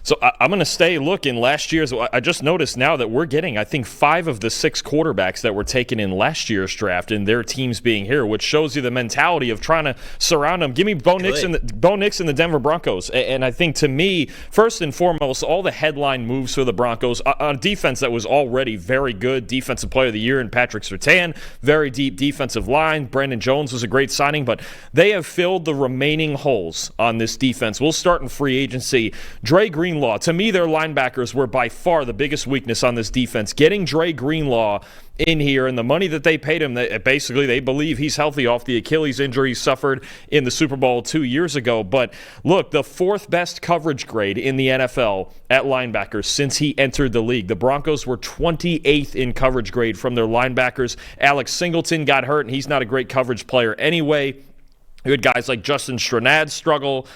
So I'm going to stay looking. Last year's, I just noticed now that we're getting, I think, 5 of the 6 quarterbacks that were taken in last year's draft, and their teams being here, which shows you the mentality of trying to surround them. Give me Bo Nix and the Denver Broncos. And I think, to me, first and foremost, all the headline moves for the Broncos on defense that was already very good. Defensive Player of the Year in Patrick Surtain, very deep defensive line. Brandon Jones was a great signing, but they have filled the remaining holes on this defense. We'll start in free agency. Dre Greenlaw. To me, their linebackers were by far the biggest weakness on this defense. Getting Dre Greenlaw in here and the money that they paid him, basically they believe he's healthy off the Achilles injury he suffered in the Super Bowl 2 years ago. But look, the 4th best coverage grade in the NFL at linebackers since he entered the league. The Broncos were 28th in coverage grade from their linebackers. Alex Singleton got hurt, and he's not a great coverage player anyway. You had guys like Justin Stranad struggle.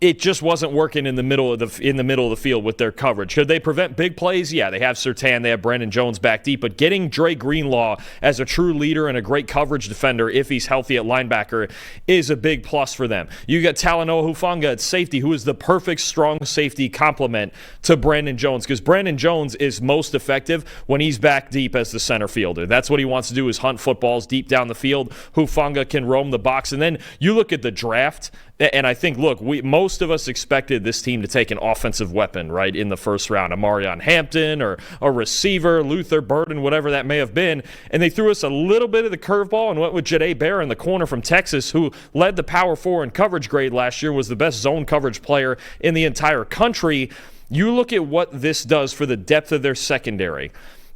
It just wasn't working in the middle of the field with their coverage. Could they prevent big plays? Yeah, they have Surtain, they have Brandon Jones back deep, but getting Dre Greenlaw as a true leader and a great coverage defender, if he's healthy at linebacker, is a big plus for them. You got Talanoa Hufanga at safety, who is the perfect strong safety complement to Brandon Jones, because Brandon Jones is most effective when he's back deep as the center fielder. That's what he wants to do, is hunt footballs deep down the field. Hufanga can roam the box. And then you look at the draft, and I think, look, most of us expected this team to take an offensive weapon, right, in the first round. A Marion Hampton or a receiver, Luther Burden, whatever that may have been. And they threw us a little bit of the curveball and went with Jahdae Barron, the corner from Texas, who led the Power 4 in coverage grade last year, was the best zone coverage player in the entire country. You look at what this does for the depth of their secondary.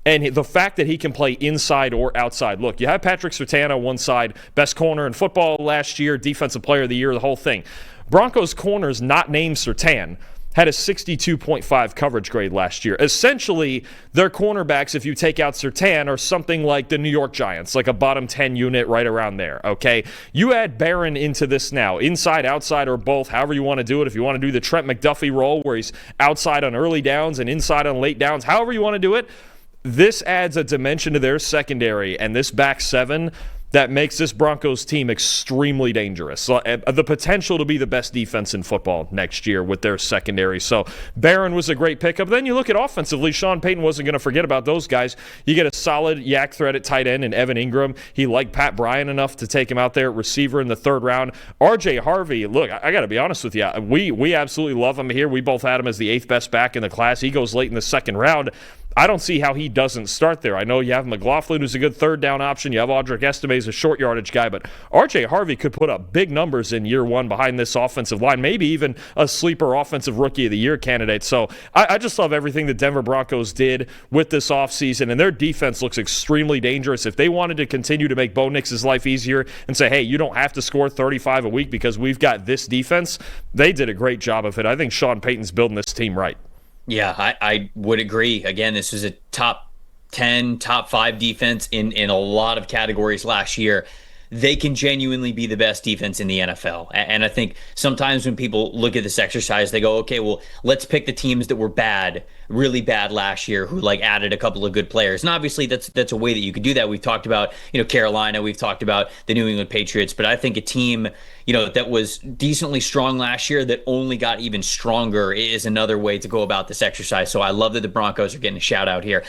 And the fact that he can play inside or outside. Look, you have Patrick Surtain on one side, best corner in football last year, Defensive Player of the Year, the whole thing. Broncos corners not named Surtain had a 62.5 coverage grade last year. Essentially, their cornerbacks, if you take out Surtain, are something like the New York Giants, like a bottom 10 unit right around there, okay? You add Barron into this now, inside, outside, or both, however you want to do it. If you want to do the Trent McDuffie role where he's outside on early downs and inside on late downs, however you want to do it, this adds a dimension to their secondary and this back seven that makes this Broncos team extremely dangerous. So, the potential to be the best defense in football next year with their secondary. So Barron was a great pickup. Then you look at offensively, Sean Payton wasn't going to forget about those guys. You get a solid yak threat at tight end in Evan Ingram. He liked Pat Bryant enough to take him out there at receiver in the 3rd round. RJ Harvey, look, I got to be honest with you. We absolutely love him here. We both had him as the 8th best back in the class. He goes late in the 2nd round. I don't see how he doesn't start there. I know you have McLaughlin, who's a good 3rd down option. You have Audric Estime, a short yardage guy. But R.J. Harvey could put up big numbers in year 1 behind this offensive line, maybe even a sleeper offensive rookie of the year candidate. So I just love everything the Denver Broncos did with this offseason, and their defense looks extremely dangerous. If they wanted to continue to make Bo Nix's life easier and say, hey, you don't have to score 35 a week because we've got this defense, they did a great job of it. I think Sean Payton's building this team right. Yeah, I would agree. Again, this was a top 10, top 5 defense in a lot of categories last year. They can genuinely be the best defense in the NFL. And I think sometimes when people look at this exercise, they go, okay, well, let's pick the teams that were bad, really bad last year, who like added a couple of good players. And obviously that's a way that you could do that. We've talked about, Carolina, we've talked about the New England Patriots, but I think a team, that was decently strong last year that only got even stronger is another way to go about this exercise. So I love that the Broncos are getting a shout out here.